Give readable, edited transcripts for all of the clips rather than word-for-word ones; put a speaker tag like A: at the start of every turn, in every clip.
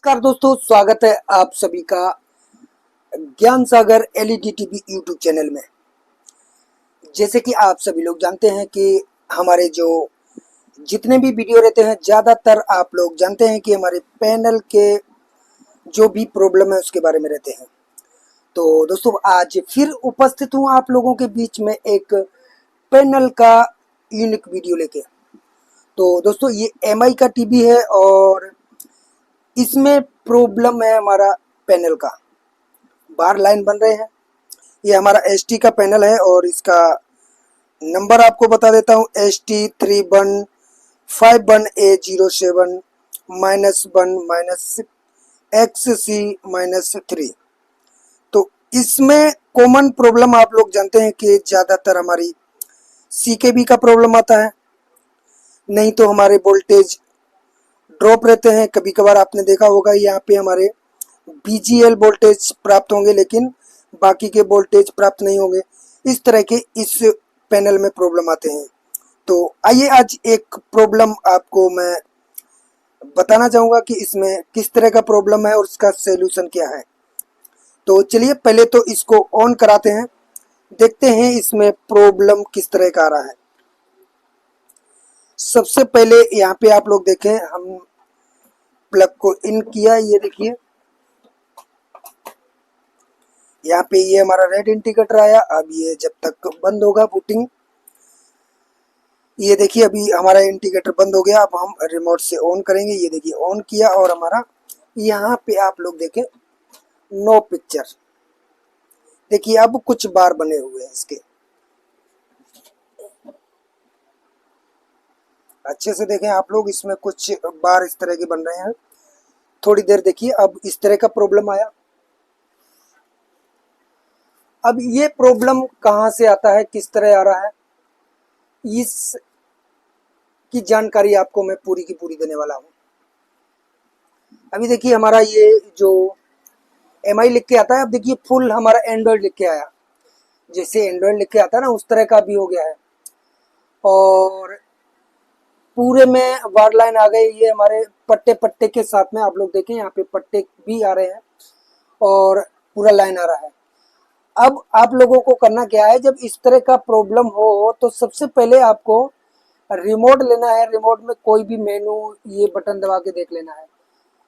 A: नमस्कार दोस्तों, स्वागत है आप सभी का ज्ञान सागर एलईडी टीवी यूट्यूब चैनल में। जैसे कि आप सभी लोग जानते हैं कि हमारे जो जितने भी वीडियो रहते हैं, ज़्यादातर आप लोग जानते हैं कि हमारे पैनल के जो भी प्रॉब्लम है उसके बारे में रहते हैं। तो दोस्तों, आज फिर उपस्थित हूँ आप लोगों के बीच में एक पैनल का यूनिक वीडियो लेके। तो दोस्तों, ये एमआई का टीवी है और इसमें प्रॉब्लम है हमारा पैनल का। बार लाइन बन रहे हैं। ये हमारा एसटी का पैनल है और इसका नंबर आपको बता देता हूँ। ST3151A07 -1-XC-3। तो इसमें कॉमन प्रॉब्लम आप लोग जानते हैं कि ज़्यादातर हमारी सीकेबी का प्रॉब्लम आता है, नहीं तो हमारे वोल्टेज ड्रॉप रहते हैं। कभी कभार आपने देखा होगा यहाँ पे हमारे बीजीएल वोल्टेज प्राप्त होंगे लेकिन बाकी के वोल्टेज प्राप्त नहीं होंगे। इस तरह के इस पैनल में प्रॉब्लम आते हैं। तो आइए आज एक प्रॉब्लम आपको मैं बताना चाहूँगा कि इसमें किस तरह का प्रॉब्लम है और उसका सॉल्यूशन क्या है। तो चलिए पहले तो इसको ऑन कराते हैं, देखते हैं इसमें प्रॉब्लम किस तरह का आ रहा है। सबसे पहले यहाँ पे आप लोग देखें, हम प्लग को इन किया, ये देखिए यहाँ पे ये हमारा रेड इंडिकेटर आया। अब ये जब तक बंद होगा बूटिंग, ये देखिए अभी हमारा इंडिकेटर बंद हो गया। अब हम रिमोट से ऑन करेंगे, ये देखिए ऑन किया और हमारा यहाँ पे आप लोग देखें नो पिक्चर। देखिए अब कुछ बार बने हुए हैं इसके, अच्छे से देखें आप लोग, इसमें कुछ बार इस तरह के बन रहे हैं। थोड़ी देर देखिए, अब इस तरह का प्रॉब्लम आया। अब ये प्रॉब्लम कहाँ से आता है, किस तरह आ रहा है, इस की जानकारी आपको मैं पूरी की पूरी देने वाला हूँ। अभी देखिए हमारा ये जो एमआई लिख के आता है, अब देखिए फुल हमारा एंड्रॉयड लिख के आया। जैसे एंड्रॉयड लिख के आता है ना, उस तरह का भी हो गया है और पूरे में वार लाइन आ गई। ये हमारे पट्टे पट्टे के साथ में आप लोग देखें, यहाँ पे पट्टे भी आ रहे हैं और पूरा लाइन आ रहा है। अब आप लोगों को करना क्या है, जब इस तरह का प्रॉब्लम हो तो सबसे पहले आपको रिमोट लेना है। रिमोट में कोई भी मेनू, ये बटन दबा के देख लेना है।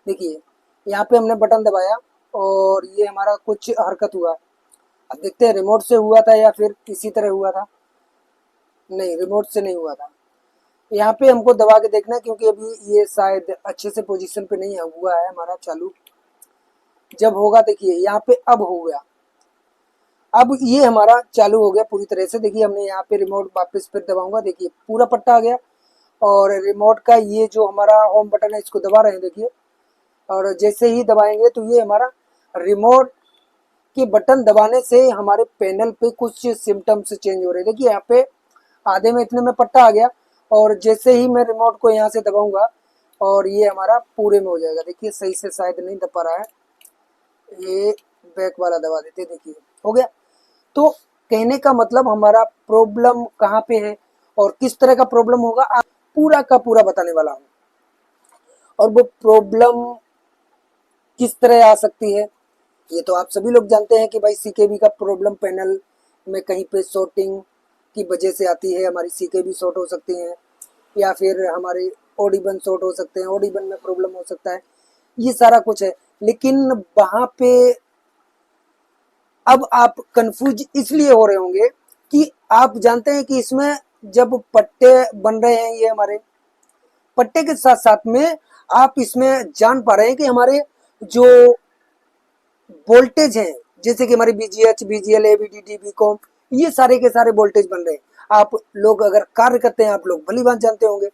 A: देखिए यहाँ पे हमने बटन दबाया और ये हमारा कुछ हरकत हुआ। अब देखते हैं रिमोट से हुआ था या फिर किसी तरह हुआ था। नहीं, रिमोट से नहीं हुआ था। यहाँ पे हमको दबा के देखना है क्योंकि अभी ये शायद अच्छे से पोजीशन पे नहीं हुआ है हमारा चालू। जब होगा देखिए यहाँ पे अब हो गया। अब ये हमारा चालू हो गया पूरी तरह से। देखिए हमने यहाँ पे रिमोट वापस फिर दबाऊंगा, देखिए पूरा पट्टा आ गया और रिमोट का ये जो हमारा होम बटन है इसको दबा रहे हैं देखिए। और जैसे ही दबाएंगे तो ये हमारा रिमोट के बटन दबाने से हमारे पैनल पे कुछ सिम्टम्स चेंज हो रहे हैं। देखिए यहाँ पे आधे में इतने में पट्टा आ गया और जैसे ही मैं रिमोट को यहाँ से दबाऊंगा और ये हमारा पूरे में हो जाएगा। देखिए सही से शायद नहीं दबा रहा है, ये बैक वाला दबा देते, देखिए हो गया। तो कहने का मतलब हमारा प्रॉब्लम कहाँ पे है और किस तरह का प्रॉब्लम होगा, आप पूरा का पूरा बताने वाला हूँ। और वो प्रॉब्लम किस तरह आ सकती है ये तो आप सभी लोग जानते हैं कि भाई सीकेबी का प्रॉब्लम पैनल में कहीं पे शॉर्टिंग की वजह से आती है। हमारी सीकेबी शॉर्ट हो सकती है या फिर हमारे ओडिबन शॉर्ट हो सकते हैं, ओडिबन में प्रॉब्लम हो सकता है, ये सारा कुछ है। लेकिन वहां पे अब आप कंफ्यूज इसलिए हो रहे होंगे कि आप जानते हैं कि इसमें जब पट्टे बन रहे हैं, ये हमारे पट्टे के साथ साथ में आप इसमें जान पा रहे हैं कि हमारे जो वोल्टेज हैं, जैसे कि हमारे बीजीएच, बीजीएल, एबीडीडी, बीकॉम, ये सारे के सारे वोल्टेज बन रहे हैं। आप लोग अगर कार्य करते हैं, आप लोग भली बात जानते होंगे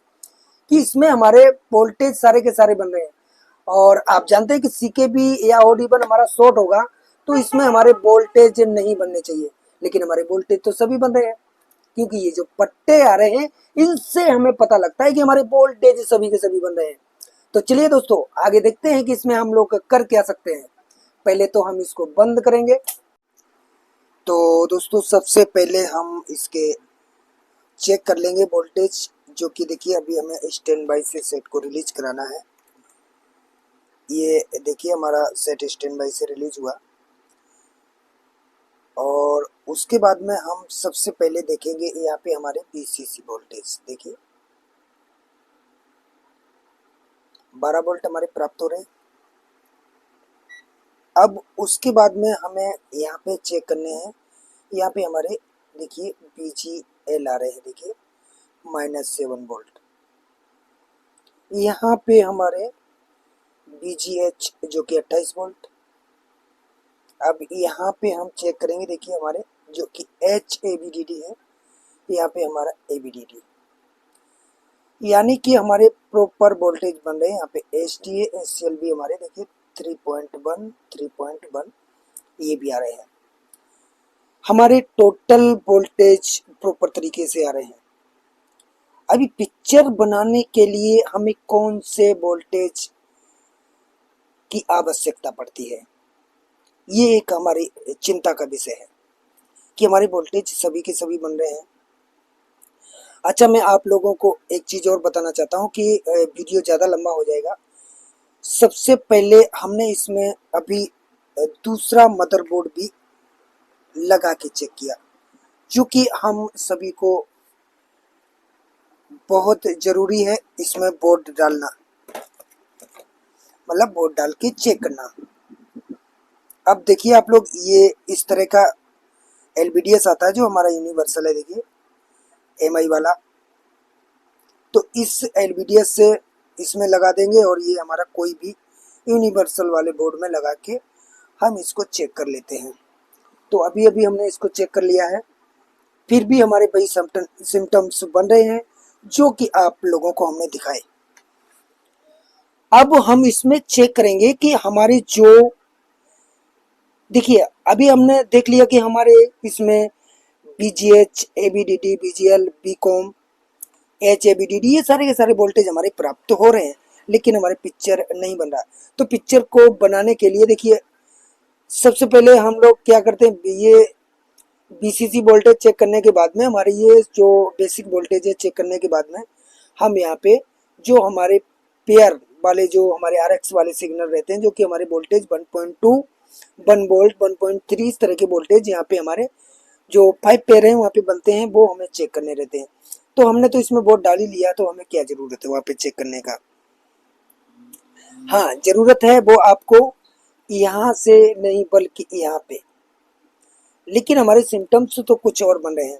A: कि इसमें हमारे वोल्टेज सारे के सारे बन रहे हैं। और आप जानते हैं कि सीकेबी या ओडिबन हमारा शॉर्ट होगा तो इसमें हमारे वोल्टेज नहीं बनने चाहिए, लेकिन हमारे वोल्टेज तो सभी बन रहे हैं क्योंकि ये जो पट्टे आ रहे हैं इनसे हमें पता लगता है कि हमारे वोल्टेज सभी के सभी बन रहे हैं। तो चलिए दोस्तों आगे देखते हैं कि इसमें हम लोग कर क्या सकते हैं। पहले तो हम इसको बंद करेंगे। तो दोस्तों सबसे पहले हम इसके चेक कर लेंगे वोल्टेज, जो कि देखिए अभी हमें स्टैंड बाई से सेट को रिलीज कराना है। ये देखिए हमारा सेट स्टैंड बाई से रिलीज हुआ, और उसके बाद में हम सबसे पहले देखेंगे यहाँ पे हमारे VCC वोल्टेज। देखिए 12 वोल्ट हमारे प्राप्त हो रहे हैं। अब उसके बाद में हमें यहाँ पे चेक करने हैं, यहाँ पे हमारे देखिए VGL आ रहे हैं, देखिए -7 वोल्ट। यहाँ पे हमारे VGH जो कि 28 वोल्ट। अब यहाँ पे हम चेक करेंगे, देखिए हमारे जो कि HABDD है, यहाँ पे हमारा ABDD, यानी कि हमारे प्रॉपर वोल्टेज बन रहे हैं। यहाँ पे SDA SCL भी हमारे देखिए 3.1 3.1 ये भी आ रहे हैं। हमारे टोटल वोल्टेज प्रॉपर तरीके से आ रहे हैं। अभी पिक्चर बनाने के लिए हमें कौन से वोल्टेज की आवश्यकता पड़ती है, ये एक हमारी चिंता का विषय है कि हमारे वोल्टेज सभी के सभी बन रहे हैं। अच्छा, मैं आप लोगों को एक चीज़ और बताना चाहता हूँ कि वीडियो ज़्यादा लंबा हो जाएगा। सबसे पहले हमने इसमें अभी दूसरा मदरबोर्ड भी लगा के चेक किया, क्योंकि हम सभी को बहुत ज़रूरी है इसमें बोर्ड डालना, मतलब बोर्ड डाल के चेक करना। अब देखिए आप लोग, ये इस तरह का LVDS आता है जो हमारा यूनिवर्सल है, देखिए MI वाला। तो इस LVDS से इसमें लगा देंगे और ये हमारा कोई भी यूनिवर्सल वाले बोर्ड में लगा के हम इसको चेक कर लेते हैं। तो अभी अभी हमने इसको चेक कर लिया है, फिर भी हमारे वही सिम्टम्स बन रहे हैं जो कि आप लोगों को हमने दिखाए। अब हम इसमें चेक करेंगे कि हमारे जो, देखिए अभी हमने देख लिया कि हमारे इसमें VGH ABDD VGL BCOM HABDD ये सारे के सारे वोल्टेज हमारे प्राप्त हो रहे हैं, लेकिन हमारे पिक्चर नहीं बन रहा। तो पिक्चर को बनाने के लिए देखिए सबसे पहले हम लोग क्या करते हैं, ये VCC वोल्टेज चेक करने के बाद में हमारे ये जो बेसिक वोल्टेज है चेक करने के बाद में हम यहाँ पे जो हमारे पेयर वाले जो हमारे RX वाले सिग्नल रहते हैं, जो कि हमारे वोल्टेज 1.2 1 वोल्ट 1.3 इस तरह के वोल्टेज यहाँ पे हमारे जो 5 पेयर हैं वहाँ पे बनते हैं, वो हमें चेक करने रहते हैं। तो हमने तो इसमें बोर्ड डाल ही लिया, तो हमें क्या जरूरत है वहाँ पे चेक करने का। हाँ, जरूरत है वो आपको यहाँ से नहीं बल्कि यहाँ पे, लेकिन हमारे सिम्टम्स तो कुछ और बन रहे हैं।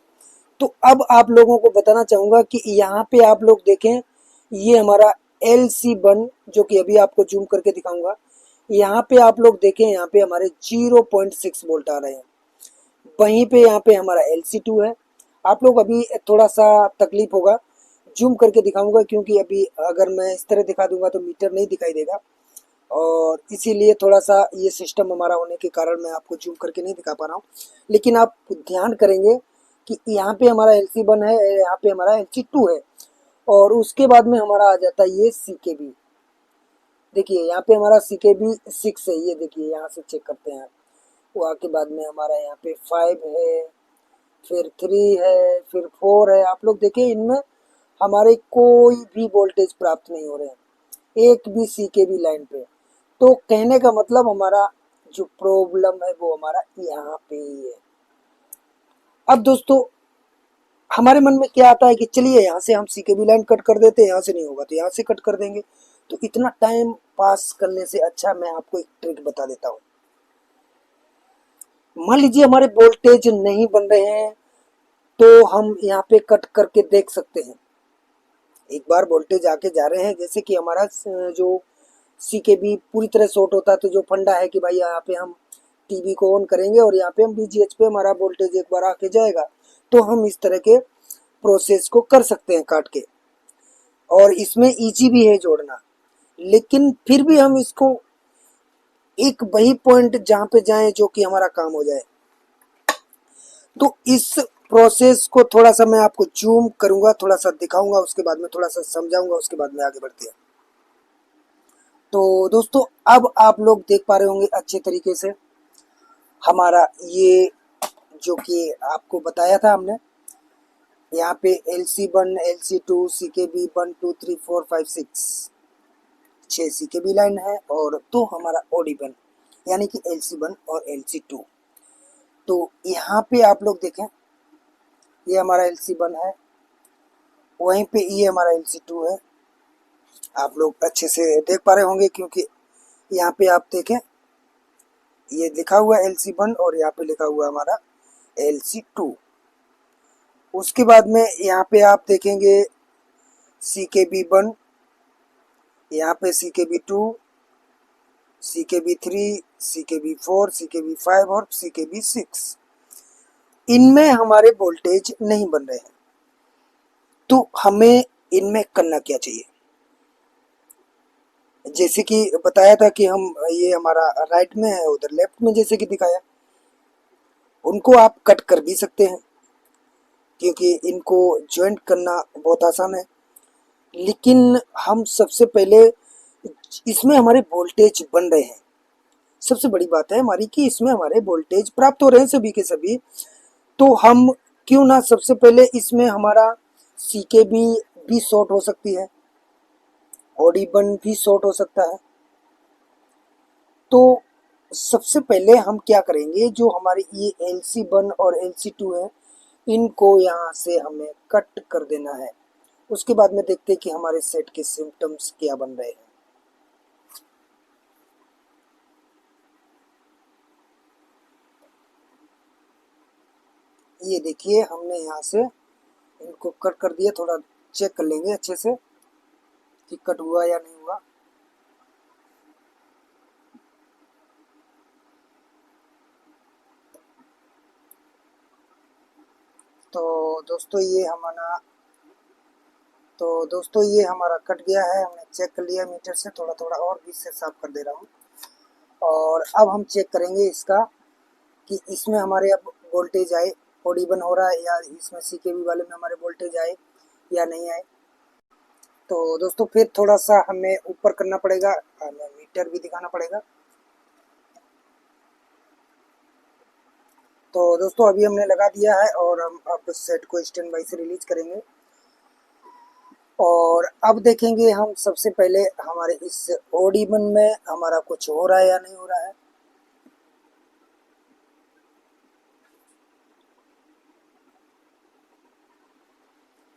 A: तो अब आप लोगों को बताना चाहूँगा कि यहाँ पे आप लोग देखें, ये हमारा LC1 जो कि अभी आपको जूम करके दिखाऊंगा, यहाँ पे आप लोग देखें, यहाँ पे हमारे 0.6 वोल्ट आ रहे हैं। वहीं पे यहाँ पे हमारा LC2 है। आप लोग अभी थोड़ा सा तकलीफ होगा, जूम करके दिखाऊंगा, क्योंकि अभी अगर मैं इस तरह दिखा दूंगा तो मीटर नहीं दिखाई देगा, और इसीलिए थोड़ा सा ये सिस्टम हमारा होने के कारण मैं आपको जूम करके नहीं दिखा पा रहा हूँ। लेकिन आप ध्यान करेंगे कि यहाँ पे हमारा LC1 है, यहाँ पे हमारा LC2 है, और उसके बाद में हमारा आ जाता है ये CKB। देखिए यहाँ पे हमारा CKB 6 है, ये देखिए यहाँ से चेक करते हैं। वहाँ के बाद में हमारा यहाँ पे 5 है, फिर 3 है, फिर 4 है। आप लोग देखिए इनमें हमारे कोई भी वोल्टेज प्राप्त नहीं हो रहे हैं, एक भी CKB लाइन पे। तो कहने का मतलब हमारा जो प्रॉब्लम है वो हमारा यहाँ पे ही है। अब दोस्तों हमारे मन में क्या आता है कि चलिए यहाँ से हम CKB लाइन कट कर देते हैं, यहाँ से नहीं होगा तो यहाँ से कट कर देंगे। तो इतना टाइम पास करने से अच्छा मैं आपको एक ट्रिक बता देता हूँ। मान लीजिए हमारे वोल्टेज नहीं बन रहे हैं, तो हम यहाँ पे कट करके देख सकते हैं। एक बार वोल्टेज आके जा रहे हैं, जैसे कि हमारा जो CKB पूरी तरह शॉर्ट होता है, तो जो फंडा है कि भाई यहाँ पे हम टीवी को ऑन करेंगे और यहाँ पे हम VGH पे हमारा वोल्टेज एक बार आके जाएगा, तो हम इस तरह के प्रोसेस को कर सकते हैं काट के, और इसमें इजी भी है जोड़ना। लेकिन फिर भी हम इसको एक वही पॉइंट जहाँ पे जाएं जो कि हमारा काम हो जाए। तो इस प्रोसेस को थोड़ा सा मैं आपको जूम करूंगा, थोड़ा सा दिखाऊंगा, उसके बाद में थोड़ा सा समझाऊंगा, उसके बाद में आगे बढ़ते हैं। तो दोस्तों अब आप लोग देख पा रहे होंगे अच्छे तरीके से हमारा ये जो कि आपको बताया था हमने, यहाँ पे LC1 LC2 CKB 1 2 3 4 5 6 6 CKB line है और 2 हमारा OD1 यानी कि LC1 और LC2। तो यहाँ पे आप लोग देखें, ये हमारा LC1 है, वहीं पे ये हमारा LC2 है। आप लोग अच्छे से देख पा रहे होंगे क्योंकि यहाँ पे आप देखें, ये लिखा हुआ LC1 और यहाँ पे लिखा हुआ हमारा LC2। उसके बाद में यहाँ पे आप देखेंगे CKB1, यहाँ पे CKB2, CKB3, CKB4, CKB5 और CKB6। इनमें हमारे वोल्टेज नहीं बन रहे हैं, तो हमें इनमें करना क्या चाहिए? जैसे कि बताया था कि हम ये हमारा राइट में है, उधर लेफ्ट में जैसे कि दिखाया, उनको आप कट कर भी सकते हैं क्योंकि इनको ज्वाइंट करना बहुत आसान है। लेकिन हम सबसे पहले इसमें हमारे वोल्टेज बन रहे हैं, सबसे बड़ी बात है हमारी कि इसमें हमारे वोल्टेज प्राप्त हो रहे हैं सभी के सभी। तो हम क्यों ना सबसे पहले इसमें हमारा CKB भी शॉर्ट हो सकती है, OD1 भी शॉर्ट हो सकता है। तो सबसे पहले हम क्या करेंगे, जो हमारे ये LC1 और LC2 है, इनको यहाँ से हमें कट कर देना है। उसके बाद में देखते हैं कि हमारे सेट के सिम्टम्स क्या बन रहे हैं। ये देखिए, हमने यहाँ से इनको कट कर दिया। थोड़ा चेक कर लेंगे अच्छे से कि कट हुआ या नहीं हुआ। तो दोस्तों ये हमारा कट गया है, हमने चेक कर लिया मीटर से। थोड़ा थोड़ा और बीच से साफ कर दे रहा हूँ। और अब हम चेक करेंगे इसका कि इसमें हमारे अब वोल्टेज आए, OD1 हो रहा है, या इसमें CKB वाले में हमारे वोल्टेज आए या नहीं आए। तो दोस्तों फिर थोड़ा सा हमें ऊपर करना पड़ेगा, हमें मीटर भी दिखाना पड़ेगा। तो दोस्तों अभी हमने लगा दिया है और हम अब सेट को स्टैंड बाई से रिलीज करेंगे। और अब देखेंगे हम सबसे पहले हमारे इस OD1 में हमारा कुछ हो रहा है या नहीं हो रहा है।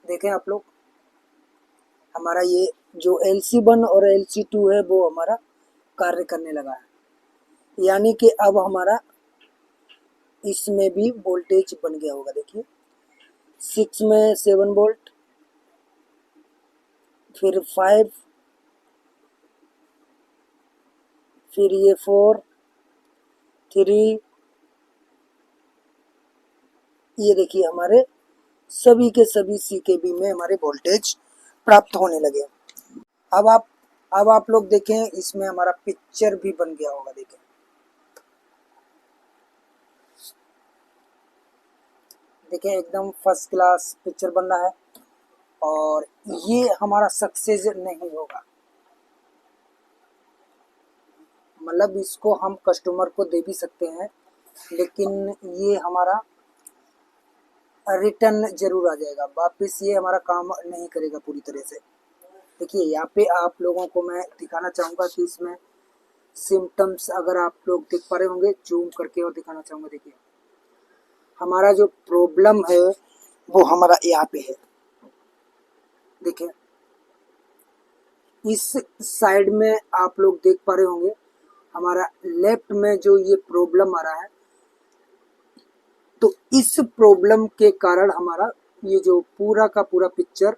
A: देखें आप लोग, हमारा ये जो LC1 और LC2 है वो हमारा कार्य करने लगा है, यानी कि अब हमारा इसमें भी वोल्टेज बन गया होगा। देखिए 6 में 7 वोल्ट, फिर 5, फिर ये 4, 3, ये देखिए हमारे सभी के सभी CKB में हमारे वोल्टेज प्राप्त होने लगे। अब आप लोग देखें, इसमें हमारा पिक्चर भी बन गया होगा। देखें एकदम फर्स्ट क्लास पिक्चर बन रहा है। और ये हमारा सक्सेस नहीं होगा, मतलब इसको हम कस्टमर को दे भी सकते हैं, लेकिन ये हमारा रिटर्न जरूर आ जाएगा वापस, ये हमारा काम नहीं करेगा पूरी तरह से। देखिए यहाँ पे आप लोगों को मैं दिखाना चाहूँगा कि इसमें सिम्टम्स अगर आप लोग देख पा रहे होंगे, जूम करके और दिखाना चाहूँगा। देखिए हमारा जो प्रॉब्लम है वो हमारा यहाँ पे है। देखिए इस साइड में आप लोग देख पा रहे होंगे, हमारा लेफ्ट में जो ये प्रॉब्लम आ रहा है, तो इस प्रॉब्लम के कारण हमारा ये जो पूरा का पूरा पिक्चर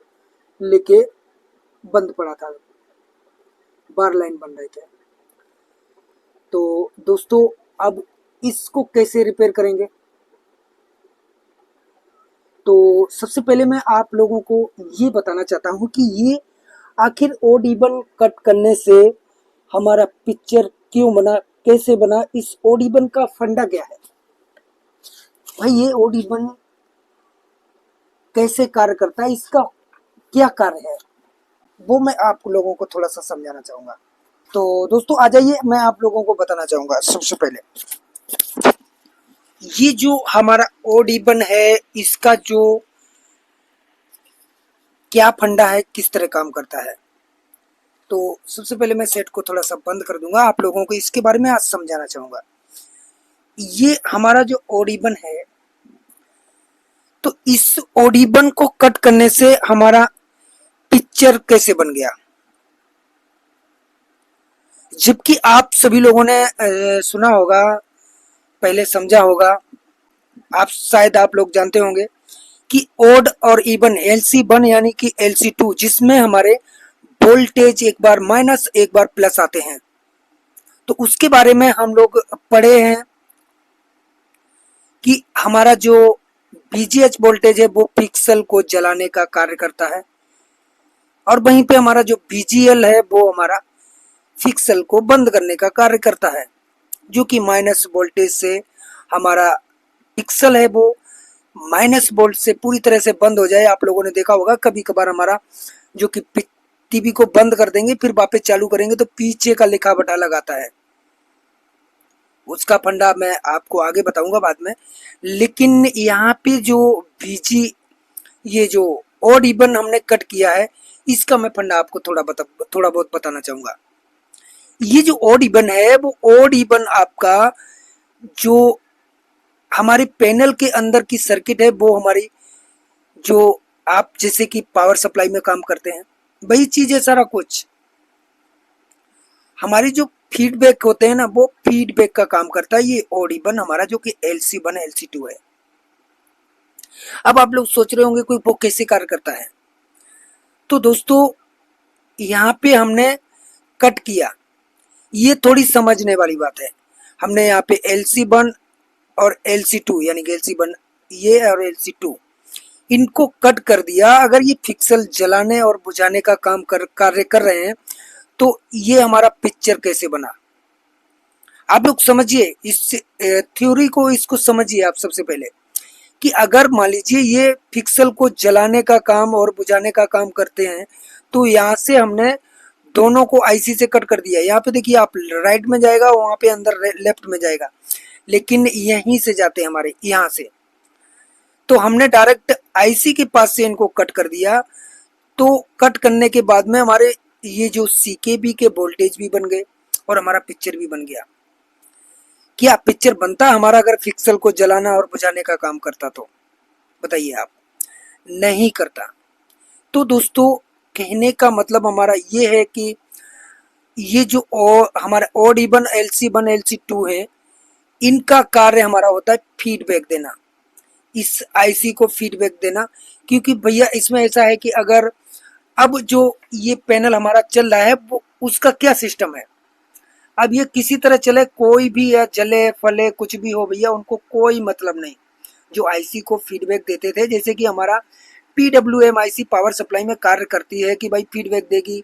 A: लेके बंद पड़ा था, बार लाइन बन रहे थे। तो दोस्तों अब इसको कैसे रिपेयर करेंगे? तो सबसे पहले मैं आप लोगों को ये बताना चाहता हूँ कि ये आखिर OD1 कट करने से हमारा पिक्चर क्यों बना, कैसे बना, इस OD1 का फंडा क्या है। भाई ये OD1 कैसे कार्य करता है, इसका क्या कार्य है, वो मैं आप लोगों को थोड़ा सा समझाना चाहूँगा। तो दोस्तों आ जाइए, मैं आप लोगों को बताना चाहूँगा। सबसे पहले ये जो हमारा OD1 है, इसका जो क्या फंडा है, किस तरह काम करता है। तो सबसे पहले मैं सेट को थोड़ा सा बंद कर दूंगा, आप लोगों को इसके बारे में आज समझाना चाहूँगा। ये हमारा जो ऑडिबन है, तो इस ऑडिबन को कट करने से हमारा पिक्चर कैसे बन गया, जबकि आप सभी लोगों ने सुना होगा, पहले समझा होगा, आप लोग जानते होंगे कि ओड और इवन LC1 यानी कि LC2, जिसमें हमारे वोल्टेज एक बार माइनस एक बार प्लस आते हैं। तो उसके बारे में हम लोग पढ़े हैं कि हमारा जो VGH वोल्टेज है वो पिक्सल को जलाने का कार्य करता है, और वहीं पे हमारा जो VGL है वो हमारा पिक्सल को बंद करने का कार्य करता है, जो कि माइनस वोल्टेज से हमारा पिक्सल है वो माइनस वोल्ट से पूरी तरह से बंद हो जाए। आप लोगों ने देखा होगा कभी कभार हमारा जो कि टीवी को बंद कर देंगे फिर वापस चालू करेंगे तो पीछे का लिखा बटा लगाता है। उसका फंडा मैं आपको आगे बताऊंगा बाद में, लेकिन यहाँ पे जो VG ये जो ऑड इवन हमने कट किया है, इसका मैं फंडा आपको थोड़ा बहुत बताना चाहूंगा। ये जो ऑड इवन है वो ऑड इवन आपका जो हमारे पैनल के अंदर की सर्किट है, वो हमारी जो आप जैसे कि पावर सप्लाई में काम करते हैं वही चीज है। सारा कुछ हमारी जो फीडबैक होते हैं ना, वो फीडबैक का काम करता है ये ऑड इवन हमारा, जो कि LC1 LC2 है। अब आप लोग सोच रहे होंगे कोई वो कैसे कार्य करता है, तो दोस्तों यहाँ पे हमने कट किया, ये थोड़ी समझने वाली बात है। हमने यहाँ पे LC1 और LC2 यानी कि LC1 ये और LC2 इनको कट कर दिया। अगर ये पिक्सल जलाने और बुझाने का कार्य कर रहे हैं तो ये हमारा पिक्चर कैसे बना, आप लोग समझिए इस थ्योरी को, इसको समझिए आप सबसे पहले कि अगर मान लीजिए ये पिक्सल को जलाने का काम और बुझाने का काम करते हैं, तो यहाँ से हमने दोनों को IC से कट कर दिया। यहाँ पे देखिए आप राइट में जाएगा, वहां पे अंदर लेफ्ट में जाएगा, लेकिन यहीं से जाते हैं हमारे यहाँ से, तो हमने डायरेक्ट IC के पास से इनको कट कर दिया। तो कट करने के बाद में हमारे ये जो CKB के वोल्टेज भी बन गए और हमारा पिक्चर भी बन गया। क्या पिक्चर बनता हमारा अगर पिक्सल को जलाना और बुझाने का काम करता तो? बताइए आप, नहीं करता। तो दोस्तों कहने का मतलब हमारा ये है कि ये जो हमारा ऑड इवन LC1 LC2 है, इनका कार्य हमारा होता है फीडबैक देना, इस IC को फीडबैक देना। क्योंकि भैया इसमें ऐसा है कि अगर अब जो ये पैनल हमारा चल रहा है वो उसका क्या सिस्टम है, अब ये किसी तरह चले, कोई भी या जले फले कुछ भी हो भैया, उनको कोई मतलब नहीं। जो IC को फीडबैक देते थे, जैसे कि हमारा PWM IC पावर सप्लाई में कार्य करती है कि भाई फीडबैक देगी,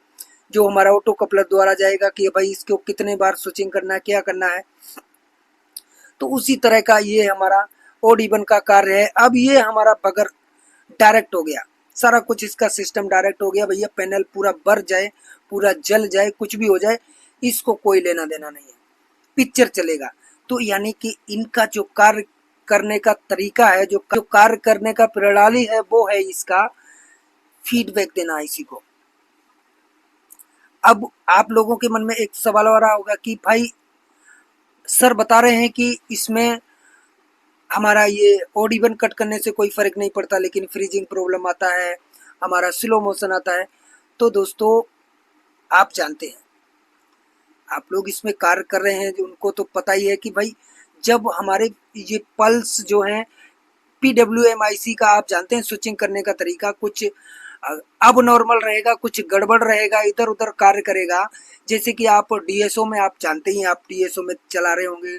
A: जो हमारा ऑटो कपलर द्वारा जाएगा कि भाई इसको कितने बार स्विचिंग करना है, क्या करना है। तो उसी तरह का ये हमारा ऑड इवन का कार्य है। अब ये हमारा बगर डायरेक्ट हो गया, सारा कुछ इसका सिस्टम डायरेक्ट हो गया भैया, पैनल पूरा बर जाए, पूरा जल जाए, कुछ भी हो जाए, इसको कोई लेना देना नहीं है, पिक्चर चलेगा। तो यानी कि इनका जो कार्य करने का तरीका है, जो कार्य करने का प्रणाली है, वो है इसका फीडबैक देना IC को। अब आप लोगों के मन में एक सवाल आ रहा होगा कि भाई सर बता रहे हैं कि इसमें हमारा ये ऑड इवन कट करने से कोई फर्क नहीं पड़ता, लेकिन फ्रीजिंग प्रॉब्लम आता है, हमारा स्लो मोशन आता है। तो दोस्तों आप जानते हैं, आप लोग इसमें कार्य कर रहे हैं जो उनको तो पता ही है कि भाई जब हमारे ये पल्स जो है PWM IC का, आप जानते हैं स्विचिंग करने का तरीका कुछ अब नॉर्मल रहेगा, कुछ गड़बड़ रहेगा, इधर उधर कार्य करेगा। जैसे कि आप DSO में, आप जानते ही, आप DSO में चला रहे होंगे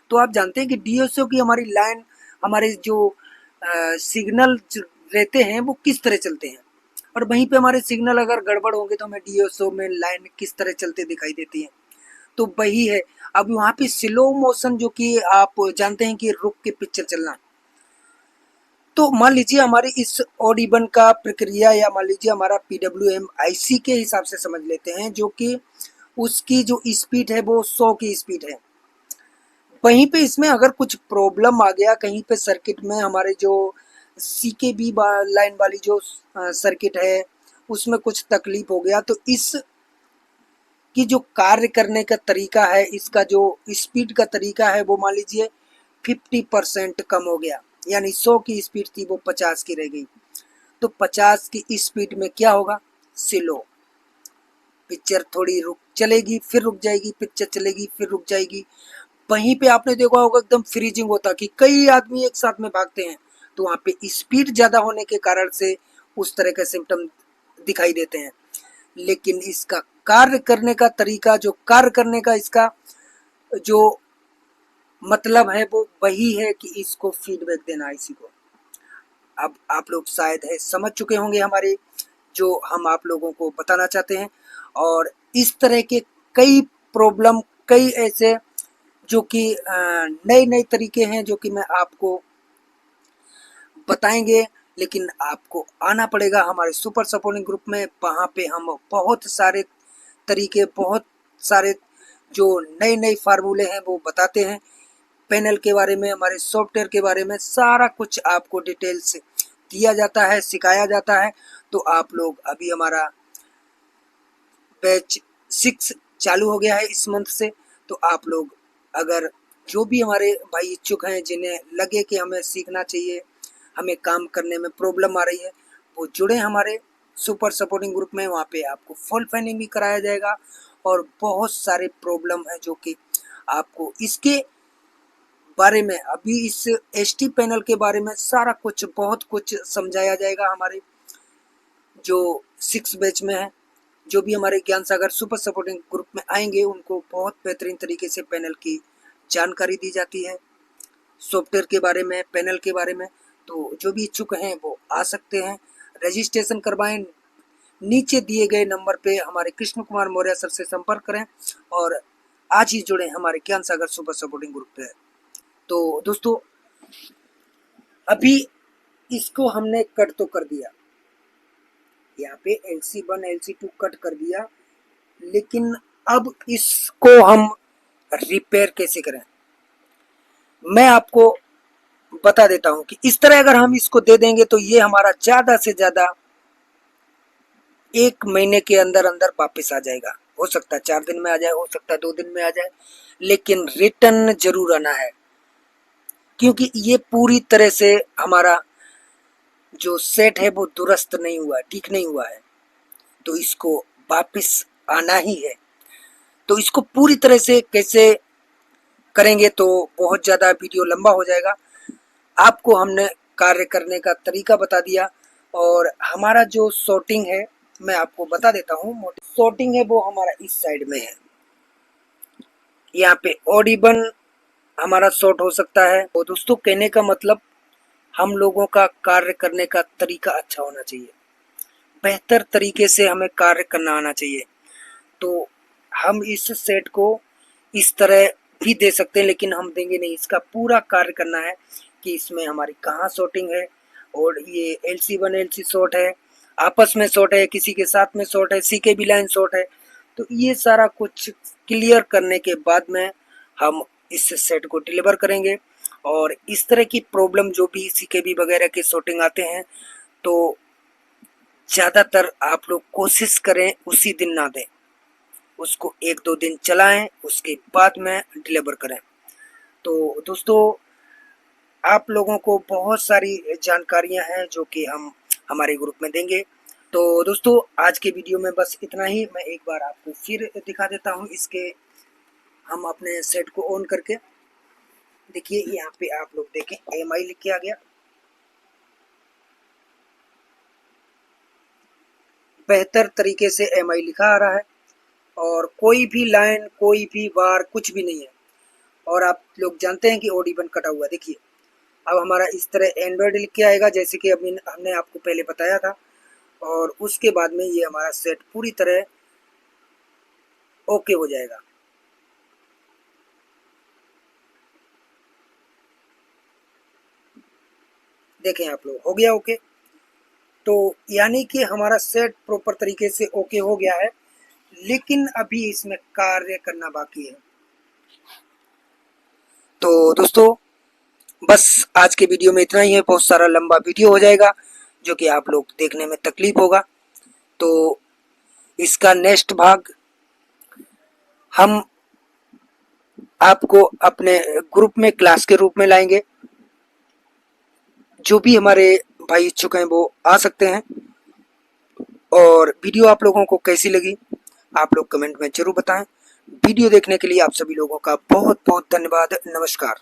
A: तो आप जानते हैं कि DSO की हमारी लाइन, हमारे जो सिग्नल रहते हैं वो किस तरह चलते हैं, और वहीं पे हमारे सिग्नल अगर गड़बड़ होंगे तो हमें DSO में लाइन किस तरह चलते दिखाई देती है। तो वही है, अब वहाँ पे स्लो मोशन जो कि आप जानते हैं कि रुक के पिक्चर चलना। तो मान लीजिए हमारी इस ऑड इवन का प्रक्रिया, या मान लीजिए हमारा PWM IC के हिसाब से समझ लेते हैं, जो कि उसकी जो स्पीड है वो 100 की स्पीड है। वहीं पे इसमें अगर कुछ प्रॉब्लम आ गया कहीं पे सर्किट में, हमारे जो CKB लाइन वाली जो सर्किट है उसमें कुछ तकलीफ हो गया, तो इस कि जो कार्य करने का तरीका है, इसका जो स्पीड का तरीका है वो मान लीजिए 50% कम हो गया, यानी 100 की स्पीड थी वो 50 की रह गई। तो 50 की स्पीड में क्या होगा, स्लो, पिक्चर थोड़ी रुक चलेगी फिर रुक जाएगी, पिक्चर चलेगी फिर रुक जाएगी। वहीं पे आपने देखा होगा एकदम फ्रीजिंग होता कि कई आदमी एक साथ में भागते हैं, तो वहाँ पे स्पीड ज़्यादा होने के कारण से उस तरह के सिम्टम दिखाई देते हैं। लेकिन इसका कार्य करने का तरीका, जो कार्य करने का इसका जो मतलब है वो वही है कि इसको फीडबैक देना इसी को। अब आप लोग शायद है समझ चुके होंगे हमारे जो हम आप लोगों को बताना चाहते हैं। और इस तरह के कई प्रॉब्लम, कई ऐसे जो कि नए नए तरीके हैं जो कि मैं आपको बताएंगे, लेकिन आपको आना पड़ेगा हमारे सुपर सपोर्टिंग ग्रुप में। वहाँ पे हम बहुत सारे तरीके, बहुत सारे जो नए नए फार्मूले हैं वो बताते हैं। पैनल के बारे में, हमारे सॉफ्टवेयर के बारे में सारा कुछ आपको डिटेल से दिया जाता है, सिखाया जाता है। तो आप लोग, अभी हमारा बैच 6 चालू हो गया है इस मंथ से। तो आप लोग अगर जो भी हमारे भाई इच्छुक हैं, जिन्हें लगे कि हमें सीखना चाहिए, हमें काम करने में प्रॉब्लम आ रही है, वो जुड़े हमारे सुपर सपोर्टिंग ग्रुप में। वहाँ पे आपको फॉल्ट फाइंडिंग भी कराया जाएगा और बहुत सारे प्रॉब्लम है जो कि आपको इसके बारे में, अभी इस एसटी पैनल के बारे में सारा कुछ, बहुत कुछ समझाया जाएगा हमारे जो 6 बैच में है। जो भी हमारे ज्ञान सागर सुपर सपोर्टिंग ग्रुप में आएंगे उनको बहुत बेहतरीन तरीके से पैनल की जानकारी दी जाती है, सॉफ्टवेयर के बारे में, पैनल के बारे में। तो जो भी इच्छुक हैं वो आ सकते हैं, रजिस्ट्रेशन करवाएं। नीचे दिए गए नंबर पे हमारे कृष्ण कुमार मौर्य सर से संपर्क करें और आज ही जुड़े हमारे ज्ञान सागर सुपर सपोर्टिंग ग्रुप पे। तो दोस्तों, अभी इसको हमने कट तो कर दिया, यहाँ पे LC1 LC2 कट कर दिया, लेकिन अब इसको हम रिपेयर कैसे करें मैं आपको बता देता हूं कि इस तरह अगर हम इसको दे देंगे तो ये हमारा ज्यादा से ज्यादा 1 महीने के अंदर अंदर वापस आ जाएगा। हो सकता है 4 दिन में आ जाए, हो सकता है 2 दिन में आ जाए, लेकिन रिटर्न जरूर आना है, क्योंकि ये पूरी तरह से हमारा जो सेट है वो दुरुस्त नहीं हुआ है, ठीक नहीं हुआ है। तो इसको वापस आना ही है। तो इसको पूरी तरह से कैसे करेंगे तो बहुत ज़्यादा वीडियो लंबा हो जाएगा। आपको हमने कार्य करने का तरीका बता दिया और हमारा जो सॉर्टिंग है मैं आपको बता देता हूँ। सॉर्टिंग है वो हमारा इस साइड में है, यहाँ पे ऑडिबन हमारा सॉर्ट हो सकता है। और दोस्तों, कहने का मतलब हम लोगों का कार्य करने का तरीका अच्छा होना चाहिए, बेहतर तरीके से हमें कार्य करना आना चाहिए। तो हम इस सेट को इस तरह भी दे सकते हैं, लेकिन हम देंगे नहीं। इसका पूरा कार्य करना है कि इसमें हमारी कहाँ शॉर्टिंग है, और ये LC1 LC शॉर्ट है, आपस में शॉर्ट है, किसी के साथ में शॉर्ट है, CKB लाइन शॉर्ट है। तो ये सारा कुछ क्लियर करने के बाद में हम इस सेट को डिलीवर करेंगे। और इस तरह की प्रॉब्लम जो भी CKB वगैरह के शॉर्टिंग आते हैं, तो ज़्यादातर आप लोग कोशिश करें उसी दिन ना दें, उसको 1-2 दिन चलाएं, उसके बाद में डिलीवर करें। तो दोस्तों, आप लोगों को बहुत सारी जानकारियां हैं जो कि हम हमारे ग्रुप में देंगे। तो दोस्तों, आज के वीडियो में बस इतना ही। मैं एक बार आपको फिर दिखा देता हूं इसके, हम अपने सेट को ऑन करके देखिए। यहाँ पे आप लोग देखें MI लिख के आ गया, बेहतर तरीके से MI लिखा आ रहा है और कोई भी लाइन, कोई भी बार, कुछ भी नहीं है। और आप लोग जानते हैं कि ऑडिबन कटा हुआ, देखिए अब हमारा इस तरह एंड्रॉयड लिख के आएगा, जैसे कि अभी हमने आपको पहले बताया था। और उसके बाद में ये हमारा सेट पूरी तरह ओके हो जाएगा। देखें आप लोग, हो गया ओके। तो यानी कि हमारा सेट प्रॉपर तरीके से ओके हो गया है, लेकिन अभी इसमें कार्य करना बाकी है। तो दोस्तों, बस आज के वीडियो में इतना ही है। बहुत सारा लंबा वीडियो हो जाएगा जो कि आप लोग देखने में तकलीफ होगा। तो इसका नेक्स्ट भाग हम आपको अपने ग्रुप में क्लास के रूप में लाएंगे। जो भी हमारे भाई इच्छुक हैं वो आ सकते हैं। और वीडियो आप लोगों को कैसी लगी आप लोग कमेंट में जरूर बताएं। वीडियो देखने के लिए आप सभी लोगों का बहुत बहुत धन्यवाद। नमस्कार।